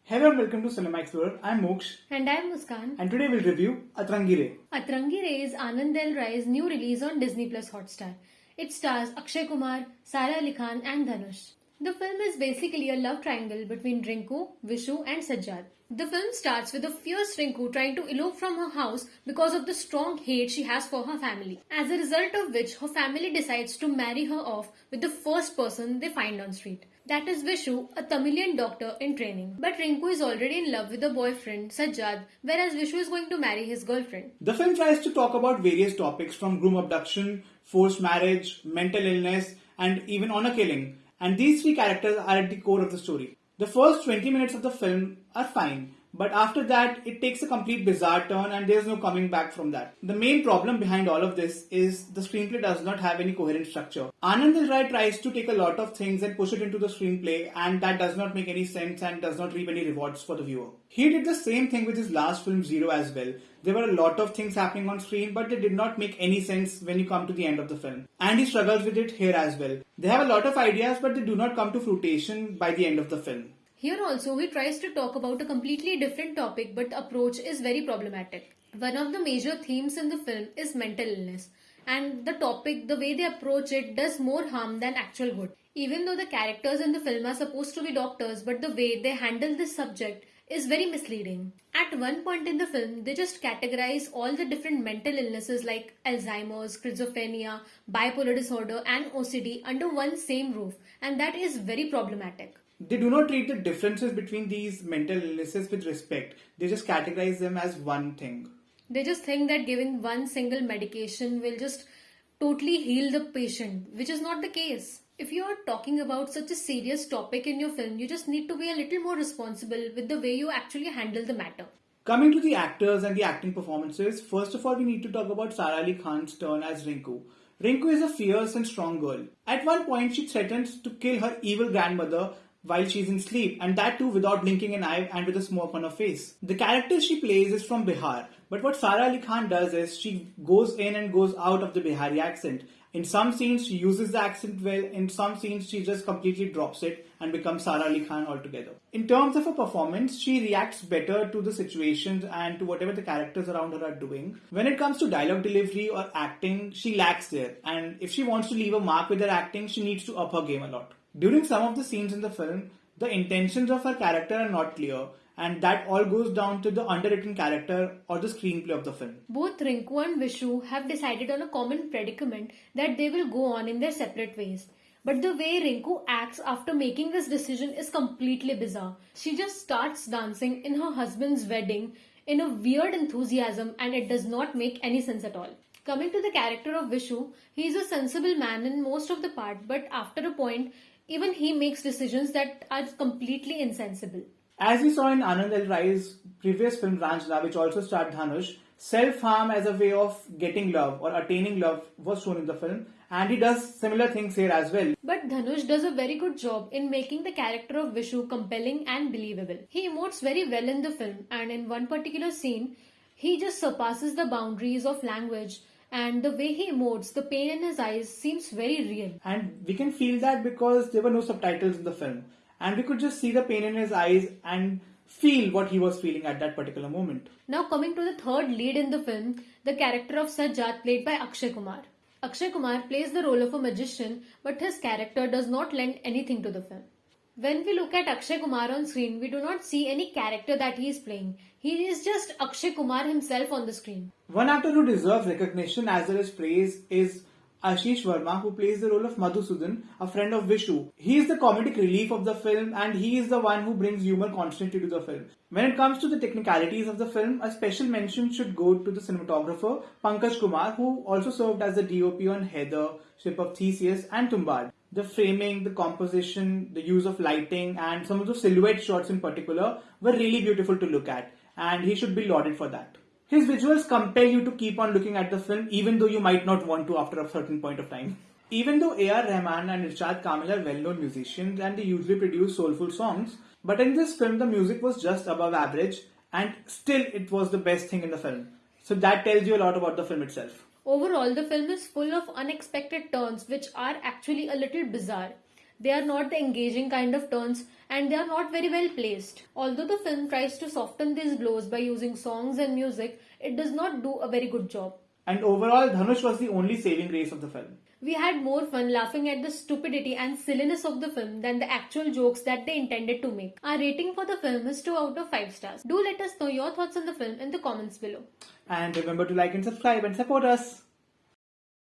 Hello and welcome to Cinema Explorer. I'm Moksh. And I'm Muskan. And today we'll review Atrangi. Atrangi is Anand L's new release on Disney+Hotstar. It stars Akshay Kumar, Sara Ali Khan and Dhanush. The film is basically a love triangle between Rinku, Vishu and Sajjad. The film starts with a fierce Rinku trying to elope from her house because of the strong hate she has for her family. As a result of which, her family decides to marry her off with the first person they find on street. That is Vishu, a Tamilian doctor in training. But Rinku is already in love with her boyfriend, Sajjad, whereas Vishu is going to marry his girlfriend. The film tries to talk about various topics from groom abduction, forced marriage, mental illness, and even honor killing. And these three characters are at the core of the story. The first 20 minutes of the film are fine, but after that, it takes a complete bizarre turn and there's no coming back from that. The main problem behind all of this is the screenplay does not have any coherent structure. Anand L tries to take a lot of things and push it into the screenplay, and that does not make any sense and does not reap any rewards for the viewer. He did the same thing with his last film Zero as well. There were a lot of things happening on screen, but they did not make any sense when you come to the end of the film. And he struggles with it here as well. They have a lot of ideas, but they do not come to fruition by the end of the film. Here also, he tries to talk about a completely different topic, but the approach is very problematic. One of the major themes in the film is mental illness, and the topic, the way they approach it, does more harm than actual good. Even though the characters in the film are supposed to be doctors, but the way they handle this subject is very misleading. At one point in the film, they just categorize all the different mental illnesses like Alzheimer's, schizophrenia, bipolar disorder, and OCD under one same roof, and that is very problematic. They do not treat the differences between these mental illnesses with respect. They just categorize them as one thing. They just think that giving one single medication will just totally heal the patient, which is not the case. If you are talking about such a serious topic in your film, you just need to be a little more responsible with the way you actually handle the matter. Coming to the actors and the acting performances, first of all we need to talk about Sara Ali Khan's turn as Rinku. Rinku is a fierce and strong girl. At one point she threatens to kill her evil grandmother while she's in sleep, and that too without blinking an eye and with a smirk on her face. The character she plays is from Bihar, but what Sara Ali Khan does is she goes in and goes out of the Bihari accent. In some scenes she uses the accent well, in some scenes she just completely drops it and becomes Sara Ali Khan altogether. In terms of her performance, she reacts better to the situations and to whatever the characters around her are doing. When it comes to dialogue delivery or acting, she lacks there, and if she wants to leave a mark with her acting, she needs to up her game a lot. During some of the scenes in the film, the intentions of her character are not clear, and that all goes down to the underwritten character or the screenplay of the film. Both Rinku and Vishu have decided on a common predicament that they will go on in their separate ways. But the way Rinku acts after making this decision is completely bizarre. She just starts dancing in her husband's wedding in a weird enthusiasm, and it does not make any sense at all. Coming to the character of Vishu, he is a sensible man in most of the part, but after a point, even he makes decisions that are completely insensible. As we saw in Anand L's previous film Ranjana, which also starred Dhanush, self-harm as a way of getting love or attaining love was shown in the film, and he does similar things here as well. But Dhanush does a very good job in making the character of Vishu compelling and believable. He emotes very well in the film, and in one particular scene, he just surpasses the boundaries of language. And the way he emotes, the pain in his eyes seems very real. And we can feel that because there were no subtitles in the film. And we could just see the pain in his eyes and feel what he was feeling at that particular moment. Now coming to the third lead in the film, the character of Sajjad played by Akshay Kumar. Akshay Kumar plays the role of a magician, but his character does not lend anything to the film. When we look at Akshay Kumar on screen, we do not see any character that he is playing. He is just Akshay Kumar himself on the screen. One actor who deserves recognition as well as praise is Ashish Verma, who plays the role of Madhusudan, a friend of Vishu. He is the comedic relief of the film, and he is the one who brings humor constantly to the film. When it comes to the technicalities of the film, a special mention should go to the cinematographer Pankaj Kumar, who also served as the DOP on Heather, Ship of Theseus and Tumbad. The framing, the composition, the use of lighting and some of the silhouette shots in particular were really beautiful to look at, and he should be lauded for that. His visuals compel you to keep on looking at the film even though you might not want to after a certain point of time. Even though A.R. Rahman and Irshad Kamil are well-known musicians and they usually produce soulful songs, but in this film the music was just above average and still it was the best thing in the film. So that tells you a lot about the film itself. Overall, the film is full of unexpected turns which are actually a little bizarre. They are not the engaging kind of turns and they are not very well placed. Although the film tries to soften these blows by using songs and music, it does not do a very good job. And overall, Dhanush was the only saving grace of the film. We had more fun laughing at the stupidity and silliness of the film than the actual jokes that they intended to make. Our rating for the film is 2 out of 5 stars. Do let us know your thoughts on the film in the comments below. And remember to like and subscribe and support us.